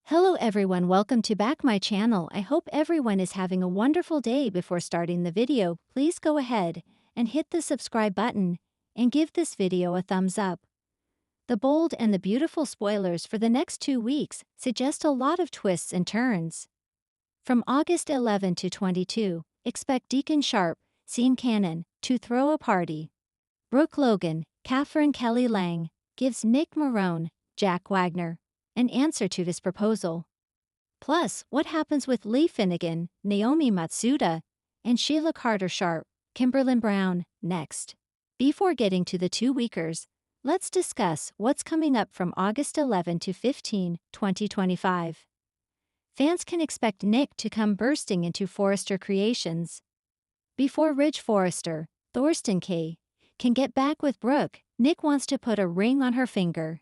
Hello everyone, welcome to back my channel. I hope everyone is having a wonderful day. Before starting the video, please go ahead and hit the subscribe button and give this video a thumbs up. The bold and the beautiful spoilers for the next 2 weeks suggest a lot of twists and turns. From August 11 to 22, expect Deacon Sharp, Sean Cannon, to throw a party. Brooke Logan, Catherine Kelly Lang, gives Nick Marone, Jack Wagner, an answer to his proposal. Plus, what happens with Lee Finnegan, Naomi Matsuda, and Sheila Carter Sharp, Kimberlyn Brown, next. Before getting to the 2-weekers, let's discuss what's coming up from August 11 to 15, 2025. Fans can expect Nick to come bursting into Forrester Creations. Before Ridge Forrester, Thorsten K. can get back with Brooke, Nick wants to put a ring on her finger.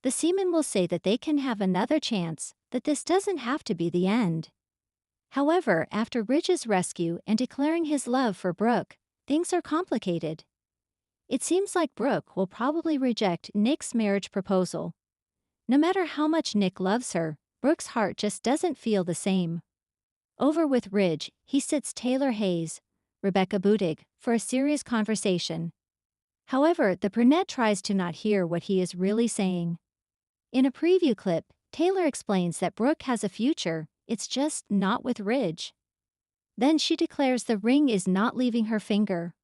The seaman will say that they can have another chance, that this doesn't have to be the end. However, after Ridge's rescue and declaring his love for Brooke, things are complicated. It seems like Brooke will probably reject Nick's marriage proposal. No matter how much Nick loves her, Brooke's heart just doesn't feel the same. Over with Ridge, he sits Taylor Hayes, Rebecca Budig, for a serious conversation. However, the brunette tries to not hear what he is really saying. In a preview clip, Taylor explains that Brooke has a future, it's just not with Ridge. Then she declares the ring is not leaving her finger.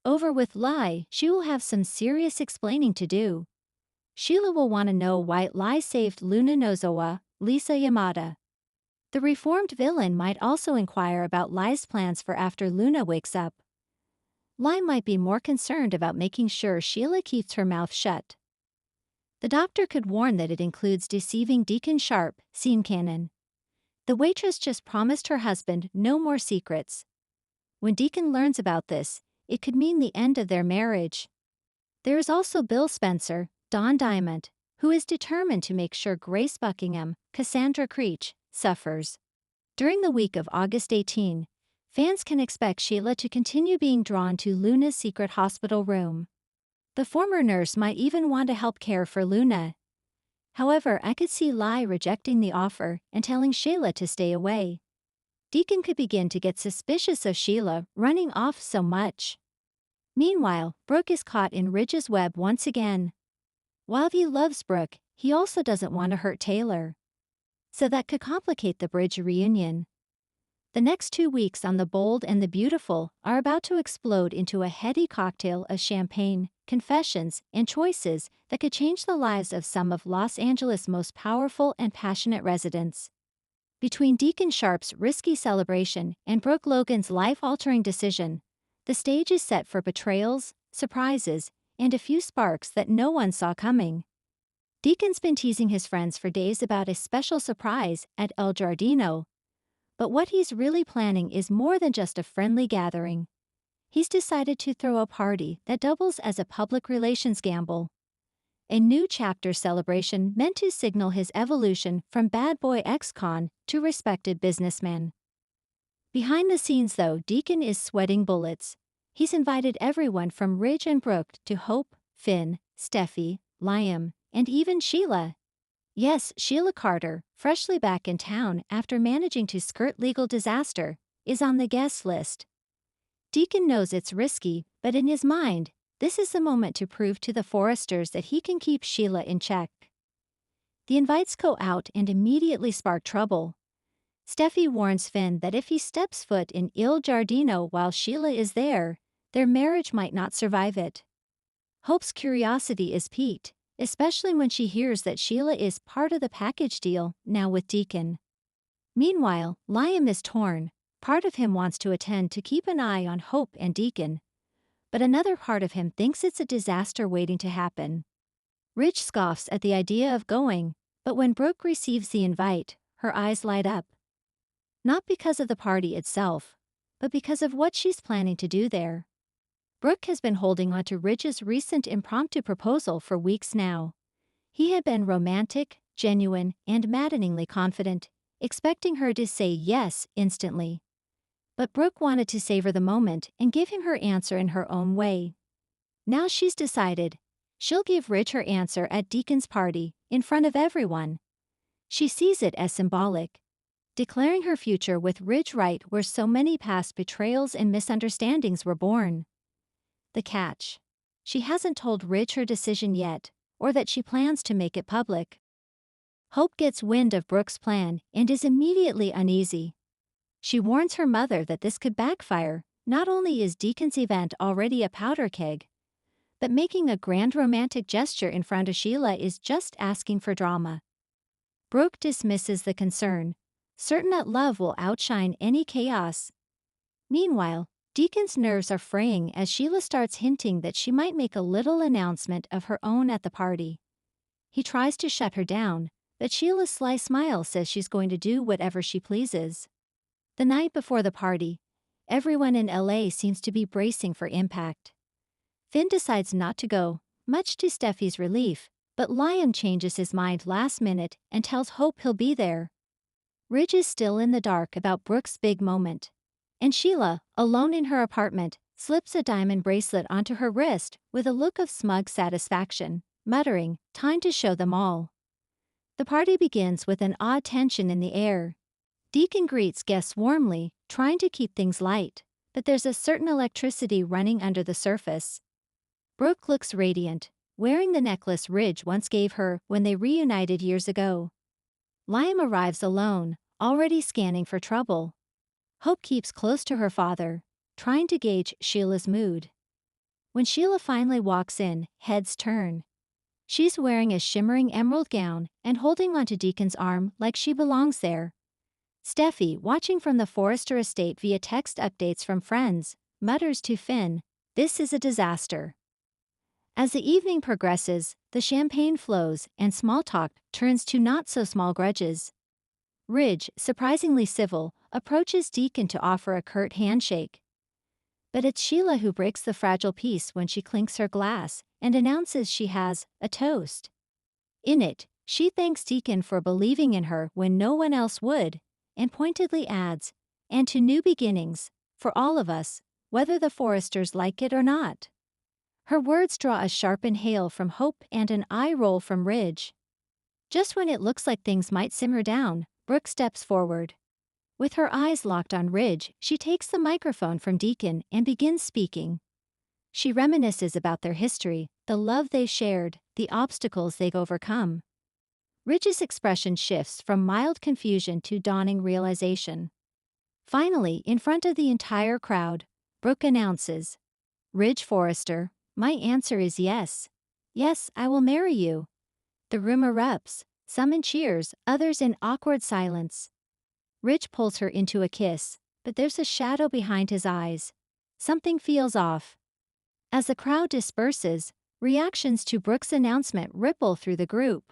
Over with Lai, she will have some serious explaining to do. Sheila will want to know why Lai saved Luna Nozawa, Lisa Yamada. The reformed villain might also inquire about Lai's plans for after Luna wakes up. Lai might be more concerned about making sure Sheila keeps her mouth shut. The doctor could warn that it includes deceiving Deacon Sharp, Sean Cannon. The waitress just promised her husband no more secrets. When Deacon learns about this, it could mean the end of their marriage. There is also Bill Spencer, Don Diamond, who is determined to make sure Grace Buckingham, Cassandra Creech, suffers. During the week of August 18, fans can expect Sheila to continue being drawn to Luna's secret hospital room. The former nurse might even want to help care for Luna. However, I could see Lai rejecting the offer and telling Sheila to stay away. Deacon could begin to get suspicious of Sheila running off so much. Meanwhile, Brooke is caught in Ridge's web once again. While he loves Brooke, he also doesn't want to hurt Taylor. So that could complicate the bridge reunion. The next 2 weeks on The Bold and the Beautiful are about to explode into a heady cocktail of champagne, confessions, and choices that could change the lives of some of Los Angeles' most powerful and passionate residents. Between Deacon Sharp's risky celebration and Brooke Logan's life-altering decision, the stage is set for betrayals, surprises, and a few sparks that no one saw coming. Deacon's been teasing his friends for days about a special surprise at El Giardino. But what he's really planning is more than just a friendly gathering. He's decided to throw a party that doubles as a public relations gamble. A new chapter celebration meant to signal his evolution from bad boy ex-con to respected businessman. Behind the scenes though, Deacon is sweating bullets. He's invited everyone from Ridge and Brooke to Hope, Finn, Steffi, Liam, and even Sheila. Yes, Sheila Carter, freshly back in town after managing to skirt legal disaster, is on the guest list. Deacon knows it's risky, but in his mind, this is the moment to prove to the Forresters that he can keep Sheila in check. The invites go out and immediately spark trouble. Steffi warns Finn that if he steps foot in Il Giardino while Sheila is there, their marriage might not survive it. Hope's curiosity is piqued, especially when she hears that Sheila is part of the package deal now with Deacon. Meanwhile, Liam is torn. Part of him wants to attend to keep an eye on Hope and Deacon, but another part of him thinks it's a disaster waiting to happen. Ridge scoffs at the idea of going, but when Brooke receives the invite, her eyes light up. Not because of the party itself, but because of what she's planning to do there. Brooke has been holding on to Ridge's recent impromptu proposal for weeks now. He had been romantic, genuine, and maddeningly confident, expecting her to say yes instantly. But Brooke wanted to savor the moment and give him her answer in her own way. Now she's decided. She'll give Ridge her answer at Deacon's party, in front of everyone. She sees it as symbolic, declaring her future with Ridge right where so many past betrayals and misunderstandings were born. The catch: she hasn't told Ridge her decision yet, or that she plans to make it public. Hope gets wind of Brooke's plan and is immediately uneasy. She warns her mother that this could backfire. Not only is Deacon's event already a powder keg, but making a grand romantic gesture in front of Sheila is just asking for drama. Brooke dismisses the concern, certain that love will outshine any chaos. Meanwhile, Deacon's nerves are fraying as Sheila starts hinting that she might make a little announcement of her own at the party. He tries to shut her down, but Sheila's sly smile says she's going to do whatever she pleases. The night before the party, everyone in LA seems to be bracing for impact. Finn decides not to go, much to Steffi's relief, but Liam changes his mind last minute and tells Hope he'll be there. Ridge is still in the dark about Brooke's big moment, and Sheila, alone in her apartment, slips a diamond bracelet onto her wrist with a look of smug satisfaction, muttering, "Time to show them all." The party begins with an odd tension in the air. Deacon greets guests warmly, trying to keep things light, but there's a certain electricity running under the surface. Brooke looks radiant, wearing the necklace Ridge once gave her when they reunited years ago. Liam arrives alone, already scanning for trouble. Hope keeps close to her father, trying to gauge Sheila's mood. When Sheila finally walks in, heads turn. She's wearing a shimmering emerald gown and holding onto Deacon's arm like she belongs there. Steffi, watching from the Forrester estate via text updates from friends, mutters to Finn, "This is a disaster." As the evening progresses, the champagne flows and small talk turns to not-so-small grudges. Ridge, surprisingly civil, approaches Deacon to offer a curt handshake. But it's Sheila who breaks the fragile peace when she clinks her glass and announces she has a toast. In it, she thanks Deacon for believing in her when no one else would, and pointedly adds, "And to new beginnings, for all of us, whether the Forresters like it or not." Her words draw a sharp inhale from Hope and an eye roll from Ridge. Just when it looks like things might simmer down, Brooke steps forward. With her eyes locked on Ridge, she takes the microphone from Deacon and begins speaking. She reminisces about their history, the love they shared, the obstacles they've overcome. Ridge's expression shifts from mild confusion to dawning realization. Finally, in front of the entire crowd, Brooke announces, "Ridge Forrester, my answer is yes. Yes, I will marry you." The room erupts, some in cheers, others in awkward silence. Ridge pulls her into a kiss, but there's a shadow behind his eyes. Something feels off. As the crowd disperses, reactions to Brooke's announcement ripple through the group.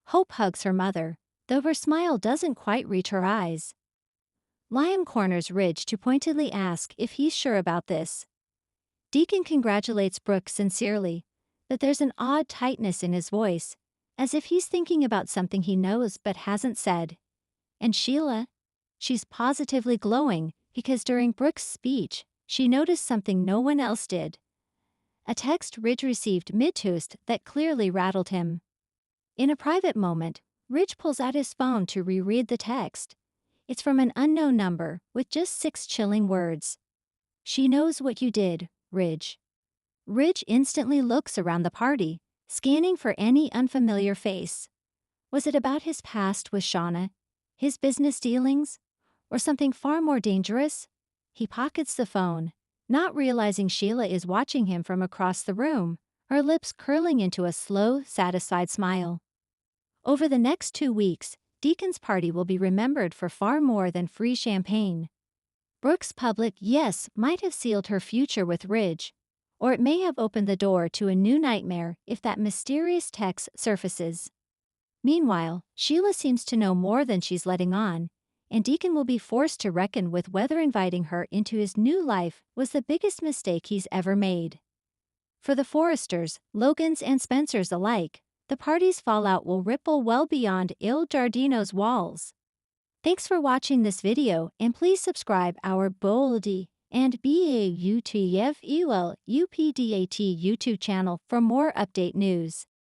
Hope hugs her mother, though her smile doesn't quite reach her eyes. Liam corners Ridge to pointedly ask if he's sure about this. Deacon congratulates Brooke sincerely, but there's an odd tightness in his voice, as if he's thinking about something he knows but hasn't said. And Sheila? She's positively glowing because during Brooke's speech, she noticed something no one else did. A text Ridge received mid-toast that clearly rattled him. In a private moment, Ridge pulls out his phone to reread the text. It's from an unknown number with just 6 chilling words. "She knows what you did, Ridge." Ridge instantly looks around the party, scanning for any unfamiliar face. Was it about his past with Shauna, his business dealings, or something far more dangerous? He pockets the phone, not realizing Sheila is watching him from across the room, her lips curling into a slow, satisfied smile. Over the next 2 weeks, Deacon's party will be remembered for far more than free champagne. Brooke's public yes might have sealed her future with Ridge, or it may have opened the door to a new nightmare if that mysterious text surfaces. Meanwhile, Sheila seems to know more than she's letting on, and Deacon will be forced to reckon with whether inviting her into his new life was the biggest mistake he's ever made. For the Forresters, Logans and Spencers alike, the party's fallout will ripple well beyond Il Giardino's walls. Thanks for watching this video, and please subscribe our Boldy and BAUTFEUL UPDAT YouTube channel for more update news.